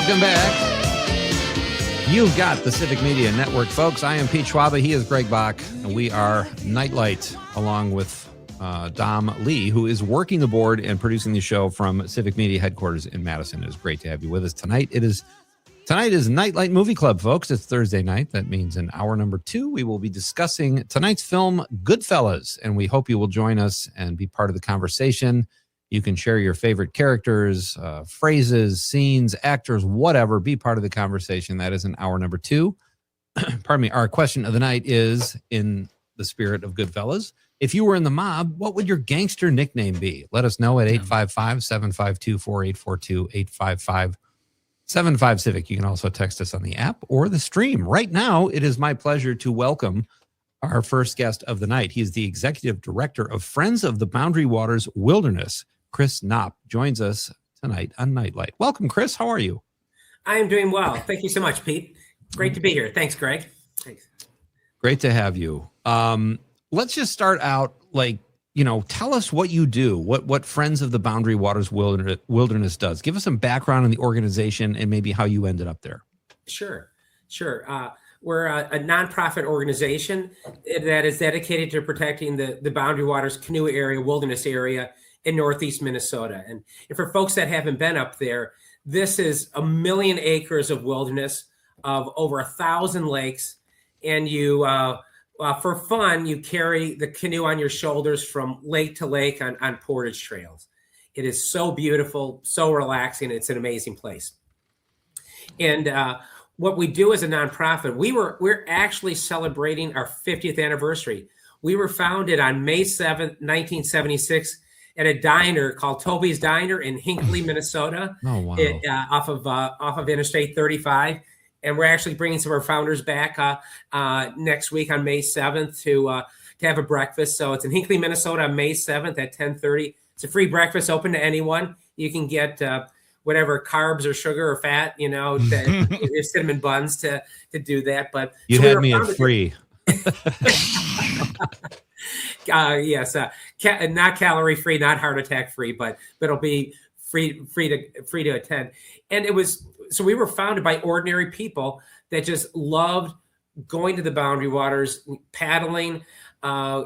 Welcome back. You've got the Civic Media Network, folks. I am Pete Schwaba. He is Greg Bach. And we are Nite Lite, along with Dom Lee, who is working the board and producing the show from Civic Media headquarters in Madison. It is great to have you with us tonight. Tonight is Nite Lite Movie Club, folks. It's Thursday night. That means in hour number 2, we will be discussing tonight's film, Goodfellas, and we hope you will join us and be part of the conversation. You can share your favorite characters, phrases, scenes, actors, whatever. Be part of the conversation. That is in hour number 2. Pardon me. Our question of the night is, in the spirit of Goodfellas, if you were in the mob, what would your gangster nickname be? Let us know at 855-752-4842, 855-75-Civic. You can also text us on the app or the stream. Right now, it is my pleasure to welcome our first guest of the night. He is the executive director of Friends of the Boundary Waters Wilderness. Chris Knopf joins us tonight on Nite Lite. Welcome, Chris. How are you? I am doing well. Thank you so much, Pete. Great to be here. Thanks, Greg. Thanks. Great to have you. Let's just start out, tell us what you do, what Friends of the Boundary Waters Wilderness does. Give us some background on the organization and maybe how you ended up there. Sure. We're a nonprofit organization that is dedicated to protecting the Boundary Waters canoe area, wilderness area in northeast Minnesota. And for folks that haven't been up there, this is 1 million acres of wilderness of over 1,000 lakes. And you, for fun, you carry the canoe on your shoulders from lake to lake on portage trails. It is so beautiful, so relaxing. It's an amazing place. And what we do as a nonprofit, we're actually celebrating our 50th anniversary. We were founded on May 7th, 1976 at a diner called Toby's Diner in Hinckley, Minnesota. Oh, wow. Off of Interstate 35. And we're actually bringing some of our founders back next week on May 7th to have a breakfast. So it's in Hinckley, Minnesota on May 7th at 10:30. It's a free breakfast open to anyone. You can get whatever carbs or sugar or fat, your cinnamon buns to do that. But you had me at free. Yes, not calorie free, not heart attack free, but it'll be free to attend. And so we were founded by ordinary people that just loved going to the Boundary Waters, paddling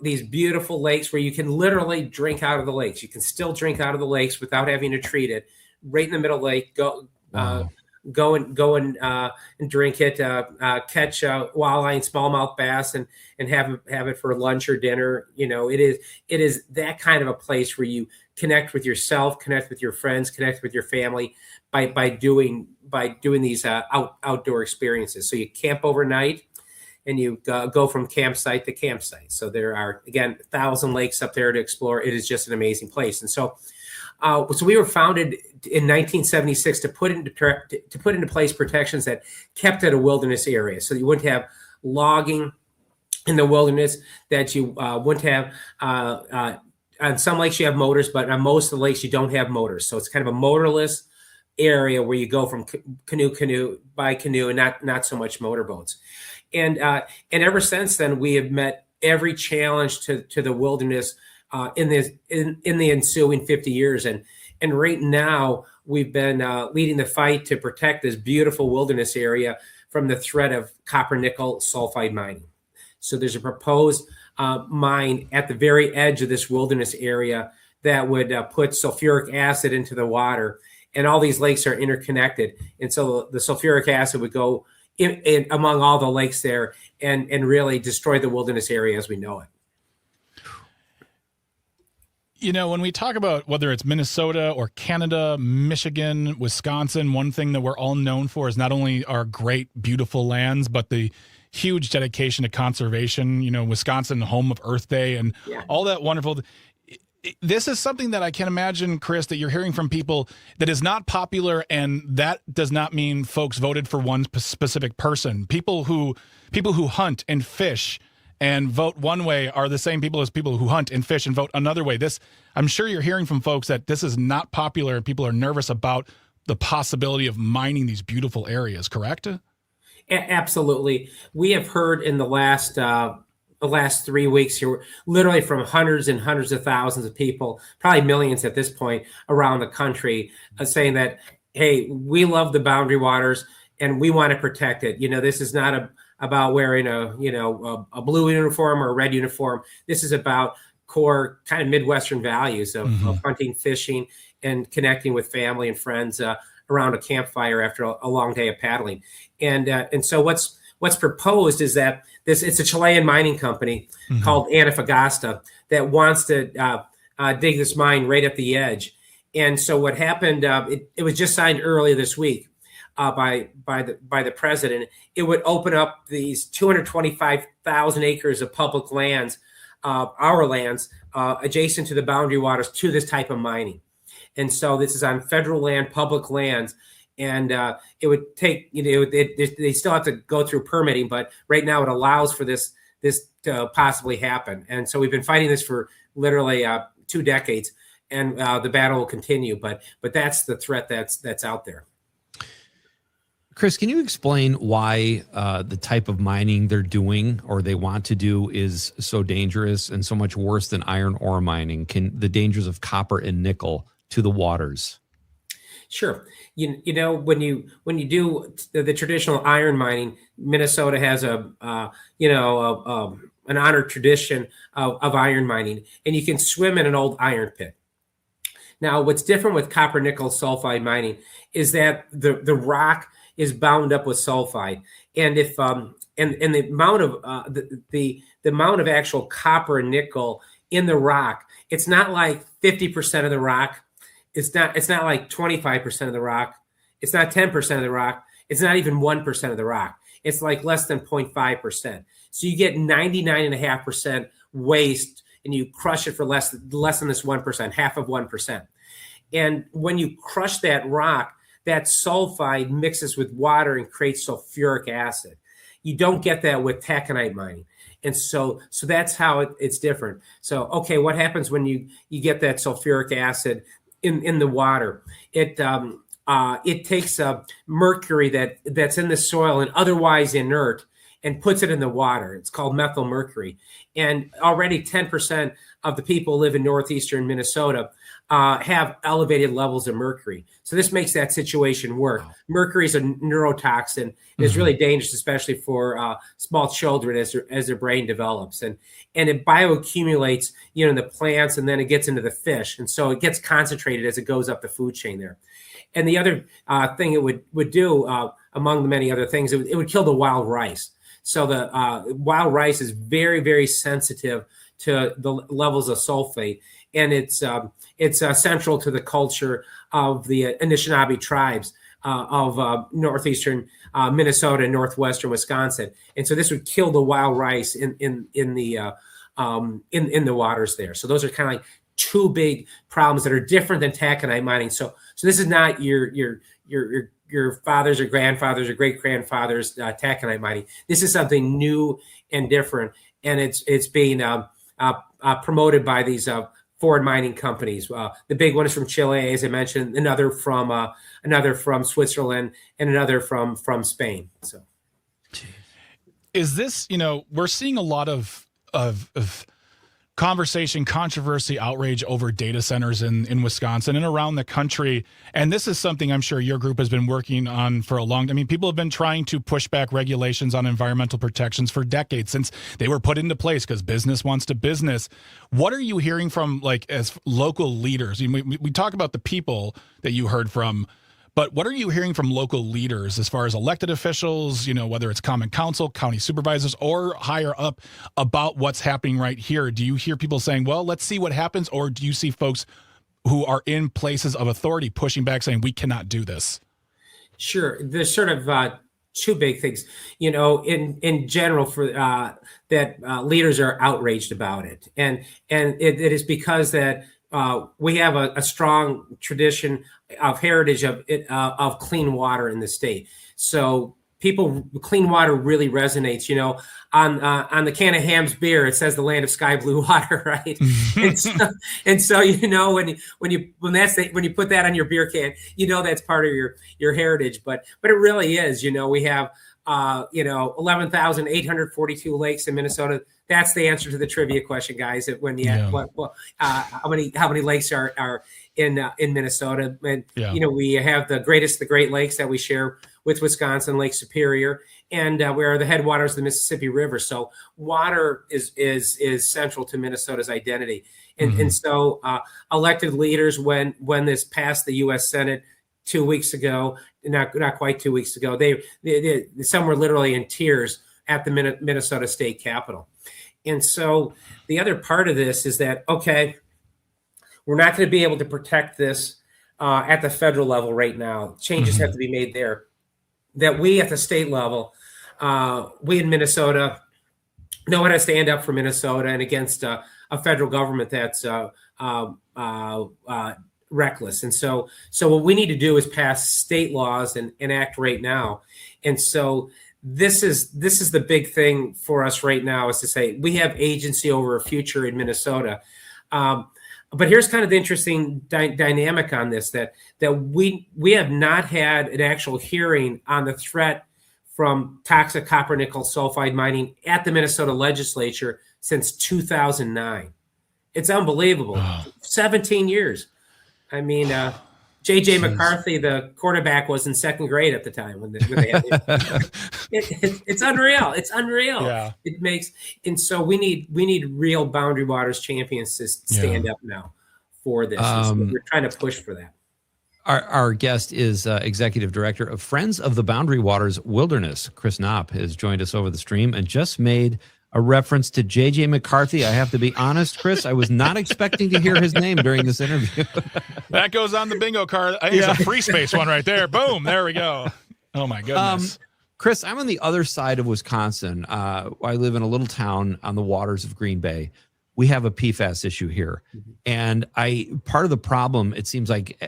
these beautiful lakes where you can literally drink out of the lakes. You can still drink out of the lakes without having to treat it. Right in the middle lake, go and drink it. Catch walleye and smallmouth bass and have it for lunch or dinner. It is that kind of a place where you connect with yourself, connect with your friends, connect with your family by doing these outdoor experiences. So you camp overnight and you go from campsite to campsite. So there are, again, 1,000 lakes up there to explore. It is just an amazing place. And so we were founded in 1976 to put into place protections that kept it a wilderness area. So you wouldn't have logging in the wilderness, that you wouldn't have on some lakes you have motors, but on most of the lakes you don't have motors. So it's kind of a motorless area where you go from canoe by canoe and not so much motorboats. And ever since then, we have met every challenge to the wilderness in the ensuing 50 years. And right now we've been leading the fight to protect this beautiful wilderness area from the threat of copper nickel sulfide mining. So there's a proposed mine at the very edge of this wilderness area that would put sulfuric acid into the water, and all these lakes are interconnected. And so the sulfuric acid would go in among all the lakes there and really destroy the wilderness area as we know it. When we talk about whether it's Minnesota or Canada, Michigan, Wisconsin, one thing that we're all known for is not only our great, beautiful lands, but the huge dedication to conservation. Wisconsin, home of Earth Day and all that wonderful. This is something that I can imagine, Chris, that you're hearing from people that is not popular, and that does not mean folks voted for one specific person. People who hunt and fish and vote one way are the same people as people who hunt and fish and vote another way. I'm sure you're hearing from folks that this is not popular and people are nervous about the possibility of mining these beautiful areas, correct? Absolutely. We have heard in the last 3 weeks here, literally from hundreds and hundreds of thousands of people, probably millions at this point around the country, saying that hey, we love the boundary waters and we want to protect it. This is not about wearing a blue uniform or a red uniform. This is about core kind of Midwestern values of hunting, fishing, and connecting with family and friends around a campfire after a long day of paddling. And so what's proposed is that it's a Chilean mining company called Antofagasta that wants to dig this mine right at the edge. And so what happened, it was just signed earlier this week by the president. It would open up these 225,000 acres of public lands, our lands, adjacent to the boundary waters to this type of mining. And so this is on federal land, public lands. And it would take, they still have to go through permitting, but right now it allows for this to possibly happen. And so we've been fighting this for literally 2 decades, and the battle will continue. But that's the threat that's out there. Chris, can you explain why the type of mining they're doing or they want to do is so dangerous and so much worse than iron ore mining? The dangers of copper and nickel to the waters? Sure. When you do the traditional iron mining, Minnesota has an honored tradition of iron mining, and you can swim in an old iron pit. Now, what's different with copper nickel sulfide mining is that the rock is bound up with sulfide, and if and the amount of the amount of actual copper and nickel in the rock, it's not like 50% of the rock. It's not like 25% of the rock. It's not 10% of the rock. It's not even 1% of the rock. It's like less than 0.5%. So you get 99.5% waste, and you crush it for less than this 1%, half of 1%. And when you crush that rock, that sulfide mixes with water and creates sulfuric acid. You don't get that with taconite mining. And so that's how it's different. So, okay, what happens when you get that sulfuric acid in the water? It takes mercury that's in the soil and otherwise inert and puts it in the water. It's called methylmercury. And already 10% of the people who live in northeastern Minnesota have elevated levels of mercury. So this makes that situation worse. Wow. Mercury is a neurotoxin. And it's really dangerous, especially for small children as their brain develops. And it bioaccumulates, in the plants, and then it gets into the fish. And so it gets concentrated as it goes up the food chain there. And the other thing it would do, among the many other things, it would kill the wild rice. So the wild rice is very, very sensitive to the levels of sulfate, and it's central to the culture of the Anishinaabe tribes of northeastern Minnesota and northwestern Wisconsin. And so this would kill the wild rice in the waters there. So those are kind of like 2 big problems that are different than taconite mining. So this is not your fathers or grandfathers or great grandfathers taconite mining. This is something new and different, and it's being promoted by these foreign mining companies. The big one is from Chile, as I mentioned. Another from Switzerland, and another from Spain. So, is this? We're seeing a lot of conversation, controversy, outrage over data centers in Wisconsin and around the country. And this is something I'm sure your group has been working on for a long time. I mean, people have been trying to push back regulations on environmental protections for decades, since they were put into place because business wants to business. What are you hearing from, as local leaders? We talk about the people that you heard from, but what are you hearing from local leaders as far as elected officials, whether it's common council, county supervisors, or higher up, about what's happening right here? Do you hear people saying, well, let's see what happens? Or do you see folks who are in places of authority pushing back, saying we cannot do this? Sure. There's sort of 2 big things, in general, for that leaders are outraged about it. And it is because that we have a strong tradition of heritage of clean water in the state. So clean water really resonates. on the can of Ham's beer, it says the land of sky blue water, right? and so when you put that on your beer can, that's part of your heritage. But it really is. We have 11,842 lakes in Minnesota. That's the answer to the trivia question, guys. When how many lakes are in Minnesota? And we have the Great Lakes that we share with Wisconsin, Lake Superior, and we are the headwaters of the Mississippi River. So water is central to Minnesota's identity. And so elected leaders, when this passed the U.S. Senate 2 weeks ago, not quite 2 weeks ago, some were literally in tears at the Minnesota State Capitol. And so the other part of this is that, okay, we're not going to be able to protect this at the federal level right now. Changes have to be made there. That we at the state level, we in Minnesota know how to stand up for Minnesota and against a federal government that's reckless. And so what we need to do is pass state laws and act right now. And so this is the big thing for us right now, is to say we have agency over a future in Minnesota. But here's kind of the interesting dynamic on this, that we have not had an actual hearing on the threat from toxic copper nickel sulfide mining at the Minnesota legislature since 2009. It's unbelievable. Wow. 17 years. I mean, J.J. McCarthy, the quarterback, was in second grade at the time when they had it. It's unreal. It's unreal. Yeah. It makes, and so we need real Boundary Waters champions to stand up now for this. So we're trying to push for that. Our guest is Executive Director of Friends of the Boundary Waters Wilderness. Chris Knopf has joined us over the stream and just made a reference to J.J. McCarthy. I have to be honest, Chris, I was not expecting to hear his name during this interview. That goes on the bingo card. I think it's a free space one right there. Boom, there we go. Oh, my goodness. Chris, I'm on the other side of Wisconsin. I live in a little town on the waters of Green Bay. We have a PFAS issue here. And part of the problem, it seems like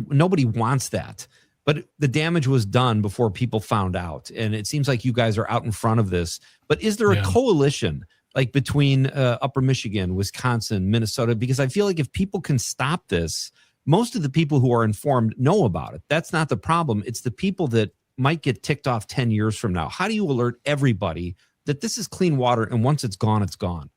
nobody wants that. But the damage was done before people found out. And it seems like you guys are out in front of this. But is there a coalition like between Upper Michigan, Wisconsin, Minnesota? Because I feel like if people can stop this, most of the people who are informed know about it. That's not the problem. It's the people that might get ticked off 10 years from now. How do you alert everybody that this is clean water and once it's gone, it's gone?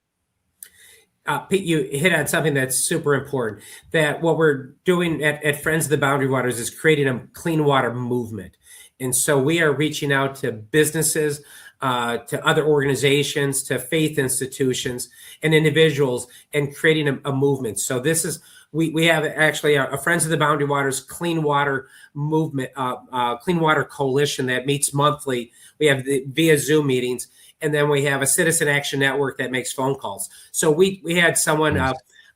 Pete, you hit on something that's super important, that what we're doing at Friends of the Boundary Waters is creating a clean water movement. And so we are reaching out to businesses, to other organizations, to faith institutions and individuals, and creating a movement. So this is, we have actually a Friends of the Boundary Waters Clean Water Movement, Clean Water Coalition that meets monthly. We have via Zoom meetings. And then we have a Citizen Action Network that makes phone calls. So we had someone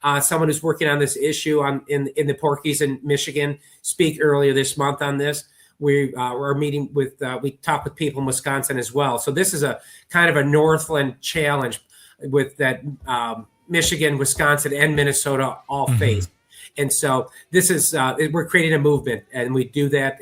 who's working on this issue in the Porkies in Michigan speak earlier this month on this. We're meeting with we talk with people in Wisconsin as well. So this is a kind of a Northland challenge with that Michigan, Wisconsin, and Minnesota all face. And so this is we're creating a movement, and we do that.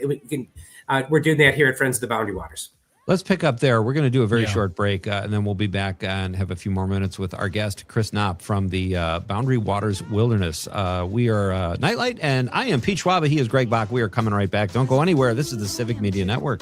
We're doing that here at Friends of the Boundary Waters. Let's pick up there. We're going to do a very short break, and then we'll be back and have a few more minutes with our guest, Chris Knopf from the Boundary Waters Wilderness. We are Nite Lite, and I am Pete Schwab. He is Greg Bach. We are coming right back. Don't go anywhere. This is the Civic Media Network.